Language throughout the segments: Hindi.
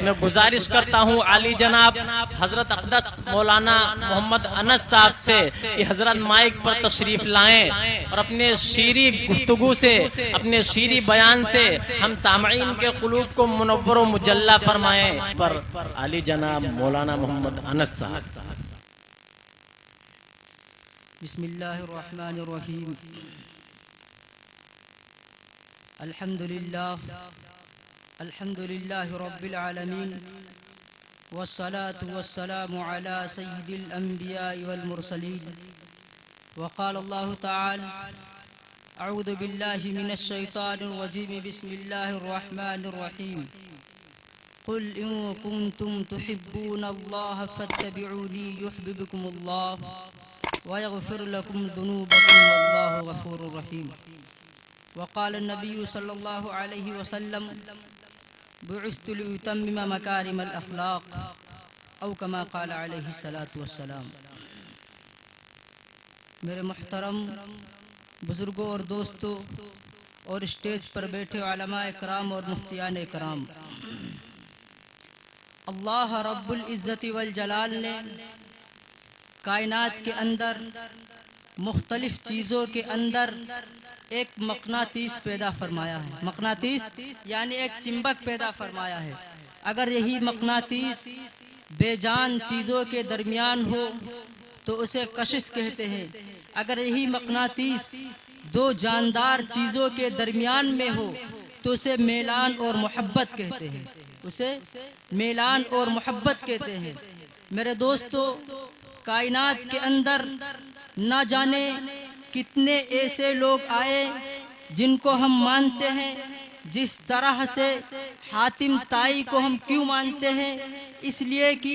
मैं गुजारिश करता हूँ आली जनाब हजरत अक़दस मौलाना मोहम्मद अनस साहब से कि हजरत माइक पर तशरीफ लाएं और अपने शीरी गुफ्तगू से, अपने शीरी बयान से हम सामईन के क़ुलूब को मुनव्वर व मुजल्ला फरमाएं। पर आली जनाब मौलाना मोहम्मद अनस साहब। बिस्मिल्लाहिर्रहमानिर्रहीम। अल्हम्दुलिल्लाहि रब्बिल आलमीन वस्सलातु वस्सलामु अला सय्यिदिल अंबिया'i वल मुरसलीन। वक़ाल अल्लाहु तआला अऊज़ु बिल्लाहि मिनश शैतानिर रजीम। बिस्मिल्लाहिर रहमानिर रहीम। कुल इन कुंतुम तुहिब्बूनल्लाह फत्तबिऊनी युहब्बिबकुमुल्लाह व यग़फिर लकुम ज़ुनूबकुम वल्लाहु गफ़ूरुर रहीम। वक़ाल नबी सल्लल्लाहु अलैहि वसल्लम बुइस्तु लिउतम्मिम मकारिमल अख़लाक़ औ कमा क़ाल अलैहि सलातु वस्सलाम। मेरे मुहतरम बुज़ुर्गों और दोस्तों और स्टेज पर बैठे उलमाए कराम और मुफ्तियान कराम, अल्लाह रब्बुल इज़्ज़ति वल जलाल ने कायनात के अंदर मुख्तलिफ चीज़ों के अंदर एक मकनातीस पैदा फरमाया है। मकनातीस यानी एक चिंबक पैदा फरमाया है। अगर यही मकनातीस बेजान चीज़ों के दरमियान हो तो उसे कशिश कहते हैं। अगर यही मकनातीस दो जानदार चीज़ों के दरमियान में हो तो उसे मेलान और मोहब्बत कहते हैं। उसे मेलान और मोहब्बत कहते हैं। मेरे दोस्तों, कायनात के अंदर ना जाने कितने ऐसे लोग आए जिनको हम मानते हैं। जिस तरह से हातिम ताई को हम क्यों मानते हैं? इसलिए कि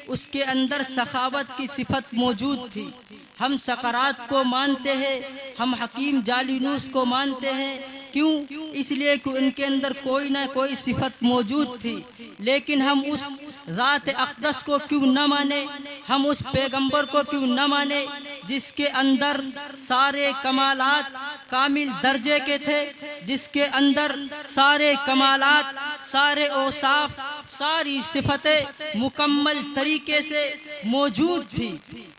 उसके अंदर सखावत की सिफत मौजूद थी। हम सकरात को मानते हैं, हम हकीम जालिनूस को मानते हैं। क्यों? इसलिए कि उनके अंदर कोई ना कोई सिफत मौजूद थी। लेकिन हम उस ज़ात अक़दस को क्यों न माने? हम उस पैगंबर को क्यों न माने जिसके अंदर सारे कमालात कामिल दर्जे के थे, जिसके अंदर सारे कमालात, सारे औसाफ, सारी सिफतें मुकम्मल तरीके से मौजूद थी।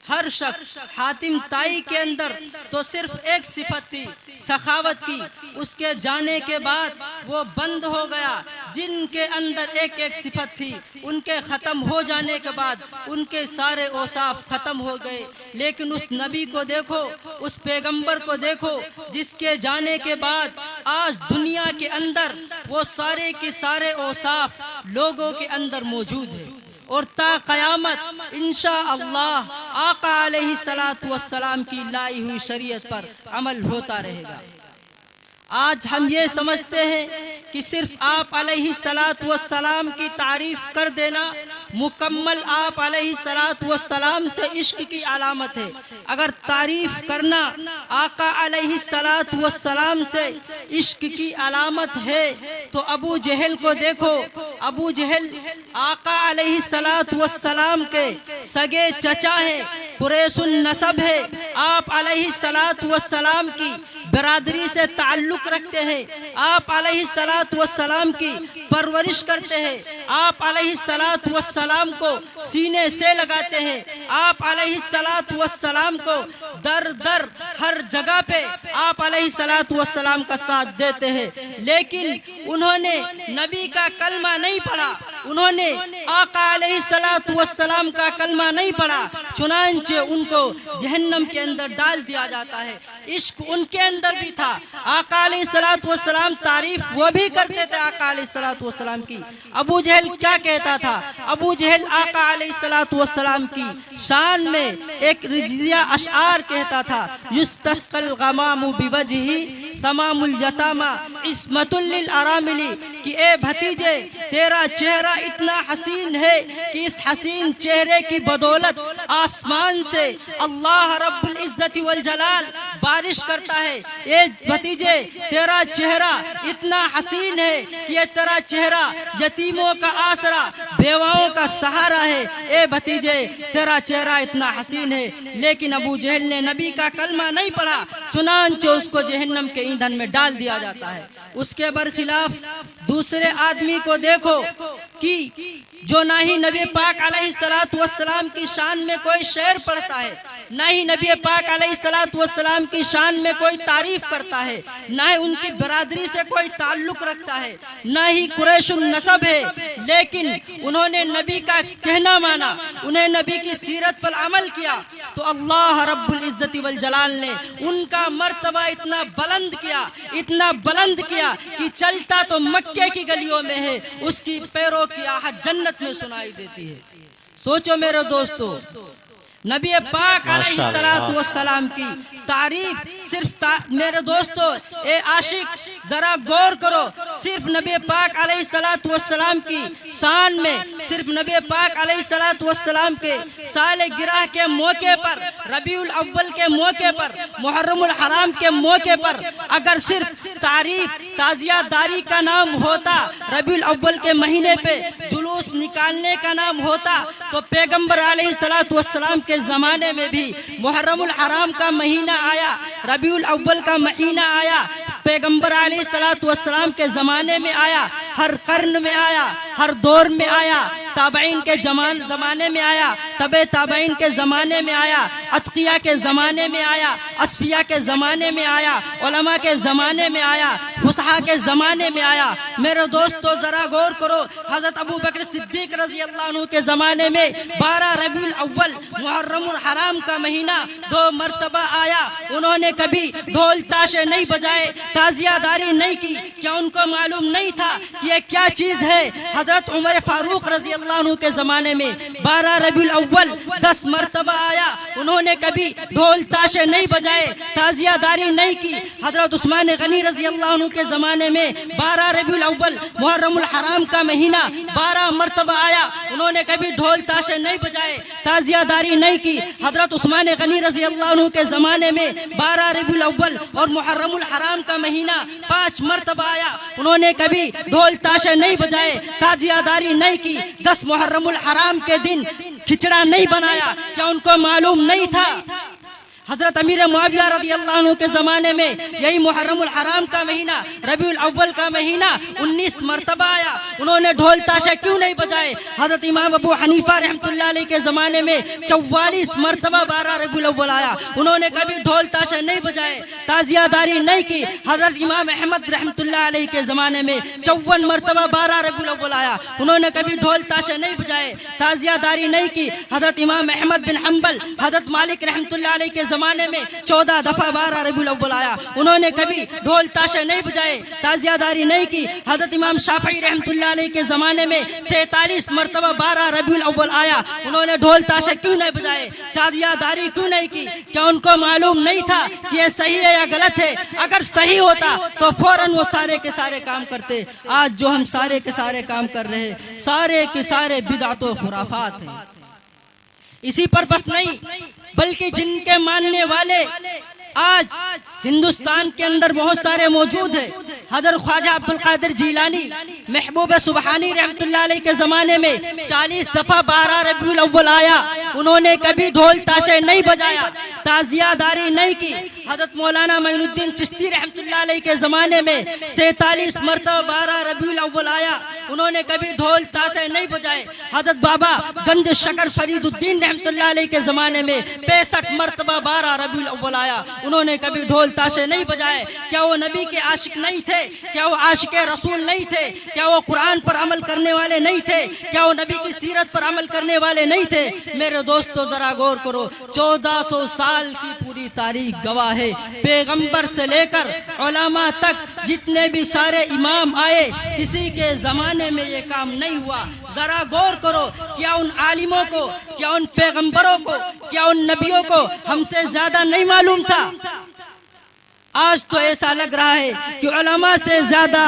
हर शख्स हातिम ताई के अंदर तो सिर्फ एक सिफत थी, सखावत की। उसके जाने के बाद वो बंद हो गया। जिनके अंदर एक एक सिफत थी, उनके ख़त्म हो जाने के बाद उनके सारे औसाफ ख़त्म हो गए। लेकिन उस नबी को देखो, उस पैगंबर को देखो, जिसके जाने के बाद आज दुनिया के अंदर वो सारे के सारे औसाफ लोगों के अंदर मौजूद है और ता क़यामत इंशाअल्लाह आका अलैहिस्सलातु वस्सलाम की लाई हुई शरीयत पर अमल होता रहेगा। आज हम ये समझते हैं कि सिर्फ आप अलैहिस्सलातु वस्सलाम की तारीफ़ कर देना मुकम्मल आप अलैहिस्सलातु वस्सलाम से इश्क की अलामत है। अगर तारीफ़ करना आका अलैहिस्सलातु वस्सलाम से इश्क की अलामत है तो अबू जहल को देखो। अबू जहल आका अलैहिस्सलातु वस्सलाम के सगे चचा हैं, कुरैशुन नसब है। आप अलैहिस्सलातु वस्सलाम की बरादरी से ताल्लुक़ रखते हैं। आप अलैहिस्सलातु वस्सलाम की परवरिश करते हैं। आप अलैहिस्सलातु वस्सलाम को सीने से लगाते हैं। आप अलैहिस्सलातु वस्सलाम को दर दर हर जगह पे आप अलैहिस्सलातु वस्सलाम का साथ देते हैं। लेकिन उन्होंने नबी का कलमा नहीं पढ़ा, उन्होंने आका अलैहिस्सलातु वस्सलाम का कलमा नहीं पढ़ा, चुनांचे उनको जहन्नम के अंदर डाल दिया जाता है। इश्क उनके अंदर भी था। आका अलैहिस्सलातु वस्सलाम तारीफ वो भी करते थे आका अलैहिस्सलातु वस्सलाम की। अबू जहल क्या कहता था? अबू जहल आका अलैहिस्सलातु वस्सलाम की शान में एक रिजिया अशआर कहता था, युस्तस्कल गमामु बिवजही तमामुल यतामा इस्मतुल लिल अरामिली, कि ए भतीजे तेरा चेहरा इतना हसीन है कि इस हसीन चेहरे की बदौलत आसमान से अल्लाह रब्बुल इज्जति वल जलाल बारिश करता है। ए भतीजे तेरा चेहरा इतना हसीन है कि ये तेरा चेहरा यतीमों का आसरा, बेवाओं का सहारा है। ए भतीजे तेरा चेहरा इतना हसीन है। लेकिन अबू जहल ने नबी का कलमा नहीं पढ़ा, चुनांचे उसको जहन्नम के ईंधन में डाल दिया जाता है। उसके बरखिलाफ दूसरे आदमी को देखो कि जो ना ही नबी पाक अलैहिस्सलातु वस्सलाम की शान में कोई शेर पढ़ता है, ना ही नबी पाक अलैहिस्सलातु वस्सलाम की शान में कोई तारीफ करता है, ना ही उनकी बरादरी से कोई ताल्लुक रखता है, ना ही कुरैशुन नसब है, लेकिन उन्होंने नबी का कहना माना, उन्हें नबी की सीरत पर अमल किया, तो अल्लाह रब्बुल इज्जति वल जलाल ने उनका मर्तबा इतना बुलंद किया, इतना बुलंद किया कि चलता तो मक्के की गलियों में है, उसकी पैरों की आहट जन्नत में सुनाई देती है। सोचो मेरे दोस्तों, नबी पाक अलैहिस्सलातु वस्सलाम की तारीफ सिर्फ मेरे दोस्तों, ए आशिक जरा गौर करो, सिर्फ नबी पाक अलैहिस्सलातु वस्सलाम की शान में, सिर्फ नबी पाक अलैहिस्सलातु वस्सलाम के साल गिरह के मौके पर, रबीउल अव्वल के मौके पर, मुहर्रमुल हराम के मौके पर अगर सिर्फ तारीफ ताजियादारी का नाम होता, रबीउल अव्वल के महीने पे जुलूस निकालने का नाम होता, तो पैगंबर अलैहिस्सलातु वस्सलाम के ज़माने में भी मुहर्रमुल हराम का महीना आया, रबीउल अव्वल का महीना आया, पैगंबर अलैहिस्सलातु वस्सलाम के ज़माने में आया, हर कर्न में आया, हर दौर में आया, ताबईन के ज़माने में आया, तबे ताबईन के ज़माने में आया, अतकिया के ज़माने में आया, असफिया के ज़माने में आया, उलमा के ज़माने में आया, फुसहा के ज़माने में आया। मेरे दोस्तों ज़रा गौर करो, हज़रत अबू बकर सिद्दीक रज़ी अल्लाह अन्हु के ज़माने में 12 रबीउल अव्वल मुहर्रमुल हराम का महीना 2 मरतबा आया, उन्होंने कभी ढोल ताशे नहीं बजाए, ताजियादारी नहीं की, क्या उनको मालूम नहीं था कि ये क्या चीज़ है? हज़रत उमर फारूक रज़ी अल्लाह अन्हु के ज़माने में 12 रबीउल अव्वल 10 मरतबा आया, उन्होंने कभी ढोल ताशे नहीं बजाए, ताजियादारी नहीं की। हज़रत उस्मान गनी रज़ी अल्लाह अन्हु के ज़माने में 12 रबीउल अव्वल मुहर्रमुल हराम का महीना 12 मरतबा आया, उन्होंने कभी ढोल ताशे नहीं बजाए, ताजियादारी नहीं की। हज़रत उस्मान गनी रज़ी अल्लाह अन्हु के ज़माने में 12 रबीउल अव्वल और मुहर्रमुल हराम का महीना 5 मरतबा आया, उन्होंने कभी ढोल ताशे नहीं बजाए, ताजियादारी नहीं की। 10 मुहर्रमुल हराम के दिन खिचड़ा नहीं बनाया, क्या उनको मालूम नहीं था? हज़रत अमीर मुआविया रज़ी अल्लाह अन्हु के ज़माने में यही मुहर्रमुल हराम का महीना, रबीउल अव्वल का महीना 19 मरतबा आया, उन्होंने ढोल ताशा क्यों नहीं बजाए? हज़रत इमाम अबू हनीफा रहमतुल्लाह अलैह के ज़माने में 44 मरतबा 12 रबीउल अव्वल आया, उन्होंने कभी ढोल ताशा नहीं बजाए, ताजियादारी नहीं की। हज़रत इमाम अहमद रहमतुल्लाह अलैह के ज़माने में 54 मरतबा 12 रबीउल अव्वल आया, उन्होंने कभी ढोल ताशा नहीं बजाए, ताजियादारी नहीं की। हज़रत इमाम अहमद बिन हम्बल, हज़रत मालिक रहमतुल्लाह अलैह के ज़माने में 14 दफ़ा 12 रबीउल अव्वल आया, उन्होंने कभी ढोल ताशे नहीं बजाए, ताजियादारी नहीं की। हज़रत इमाम शाफई रहमतुल्लाह अलैह के ज़माने में 47 मरतबा 12 रबीउल अव्वल आया, उन्होंने ढोल ताशे क्यों नहीं बजाए, ताजियादारी क्यों नहीं की? क्या उनको मालूम नहीं था कि ये सही है या गलत है? अगर सही होता तो फौरन वो सारे के सारे काम करते। आज जो हम सारे के सारे काम कर रहे हैं, सारे के सारे बिदअत व खुराफात हैं। इसी पर बस नहीं, बल्कि जिनके मानने वाले आज हिंदुस्तान के अंदर बहुत सारे मौजूद हैं। हज़रत ख्वाजा अब्दुल कादिर जीलानी महबूब सुबहानी रहमतुल्लाह अलैह के ज़माने में 40 दफ़ा 12 रबीउल अव्वल आया, उन्होंने कभी ढोल ताशे नहीं बजाया, ताजियादारी नहीं की। हज़रत मौलाना मोइनुद्दीन चिश्ती रहमतुल्लाह अलैह के ज़माने में 47 मरतबा 12 रबीउल अव्वल आया, उन्होंने कभी ढोल ताशे नहीं बजाए। हज़रत बाबा गंज शकर फरीदुद्दीन रहमतुल्लाह अलैह के ज़माने में 65 मरतबा 12 रबीउल अव्वल आया, उन्होंने कभी ढोल ताशे नहीं बजाए। क्या वो नबी के आशिक नहीं थे? क्या वो आशिक रसूल नहीं थे? क्या वो कुरान पर अमल करने वाले नहीं थे? क्या वो नबी की सीरत पर अमल करने वाले नहीं थे? मेरे दोस्तों जरा गौर करो, 1400 साल की पूरी तारीख गवाह है। पैगंबर से लेकर उलमा तक जितने भी सारे इमाम आए, किसी के ज़माने में ये काम नहीं हुआ। जरा गौर करो, क्या उन आलिमों को, क्या उन पैगंबरों को, क्या उन नबियों को हमसे ज्यादा नहीं मालूम था? आज तो ऐसा लग रहा है कि उलमा से ज्यादा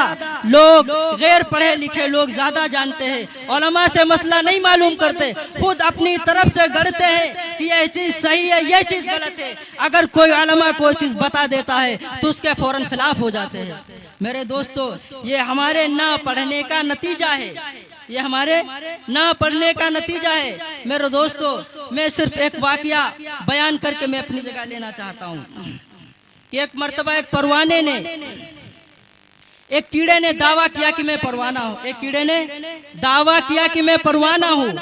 लोग, गैर पढ़े लिखे लोग ज्यादा जानते हैं, उलमा से मसला नहीं मालूम करते, खुद अपनी तरफ से गढ़ते हैं कि यह चीज सही है, यह चीज गलत है। अगर कोई उलमा कोई चीज बता देता है तो उसके फौरन खिलाफ हो जाते हैं। मेरे दोस्तों, ये हमारे ना पढ़ने का नतीजा है, ये हमारे ना पढ़ने का नतीजा है। मेरे दोस्तों, मैं सिर्फ एक वाकया बयान करके मैं अपनी जगह लेना चाहता हूँ। एक मर्तबा एक परवाने ने एक कीड़े ने दावा किया कि मैं परवाना हूँ, एक कीड़े ने दावा किया कि मैं परवाना हूँ।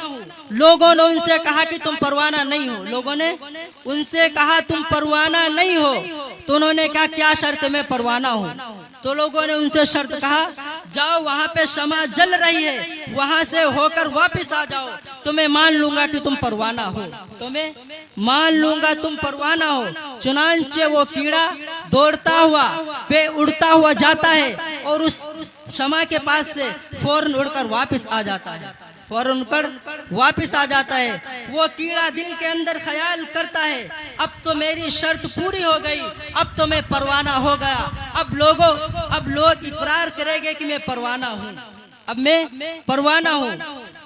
लोगों ने उनसे कहा कि तुम परवाना नहीं हो, लोगों ने उनसे कहा तुम परवाना नहीं हो। तो उन्होंने कहा क्या शर्त, मैं परवाना हूँ। तो लोगों ने उनसे शर्त कहा, जाओ वहाँ पे शमा जल रही है, वहाँ से होकर वापस आ जाओ, तो मैं मान लूंगा कि तुम परवाना हो, तो मैं मान लूंगा तुम परवाना हो। चुनांचे वो कीड़ा दौड़ता हुआ पे उड़ता हुआ जाता है और उस शमा के पास से फौरन उड़कर वापस आ जाता है, फौरन उड़कर वापस आ जाता है। वो कीड़ा दिल के अंदर ख्याल करता है, अब तो मेरी शर्त पूरी हो गई, अब तो मैं परवाना हो गया। अब लोग इकरार करेंगे कि मैं परवाना हूँ, अब मैं परवाना हूँ।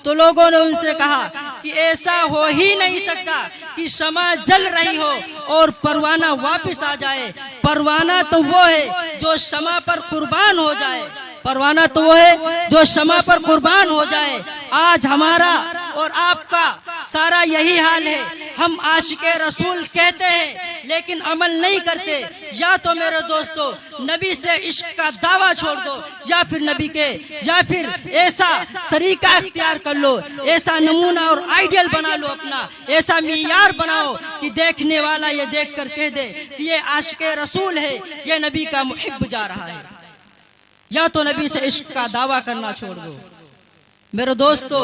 तो लोगों ने उनसे कहा कि ऐसा हो ही नहीं सकता कि शमा जल रही हो और परवाना वापस आ जाए। परवाना तो वो है जो शमा पर कुर्बान हो जाए, परवाना तो वो है जो शमा पर कुर्बान हो जाए। आज हमारा और आपका सारा यही हाल है। हम आशिके रसूल कहते हैं लेकिन अमल नहीं करते। या तो मेरे दोस्तों नबी से इश्क का दावा छोड़ दो, या फिर ऐसा तरीका इख्तियार कर लो, ऐसा नमूना और आइडियल बना लो, अपना ऐसा मियार बनाओ कि देखने वाला ये देख कर कह दे कि ये आशिके रसूल है, ये नबी का मुहिब जा रहा है। या तो नबी से इश्क का दावा करना छोड़ दो मेरे दोस्तों,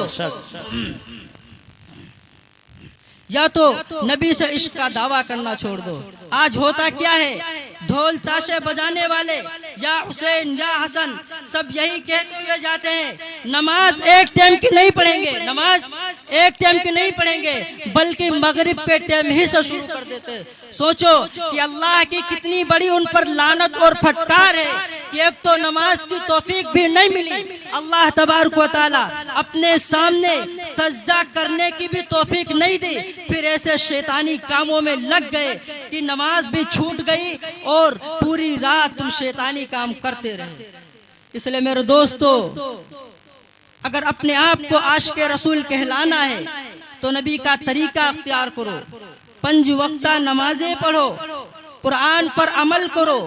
या तो नबी से इश्क का दावा करना छोड़ दो। आज होता क्या है, ढोल ताशे बजाने वाले या हुसैन या हसन सब यही कहते हुए जाते हैं, नमाज एक टाइम की नहीं पढ़ेंगे, नमाज एक टाइम की नहीं पढ़ेंगे, बल्कि मगरिब के टाइम ही से शुरू कर देते। सोचो कि अल्लाह की कितनी बड़ी उन पर लानत और फटकार है कि एक तो नमाज की तौफीक भी नहीं मिली, अल्लाह तबारक व तआला अपने सामने सजदा करने की भी तौफीक नहीं दी, फिर ऐसे शैतानी कामों में लग गए कि नमाज भी छूट गई और पूरी रात तुम शैतानी काम करते रहे। इसलिए मेरे दोस्तों, अगर अपने आप को आशिक़े रसूल कहलाना है तो नबी का तरीका अख्तियार करो, 5 वक्ता नमाजें पढ़ो, कुरान पर अमल करो,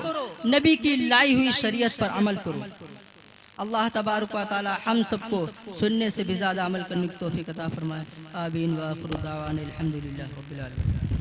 नबी की लाई हुई शरीयत पर अमल करो। अल्लाह तबारक व तआला हम सबको सुनने से भी ज़्यादा अमल करने की तौफीक अता फरमाए। आमीन व आखिरु दावाना अल्हम्दुलिल्लाहि रब्बिल आलमीन।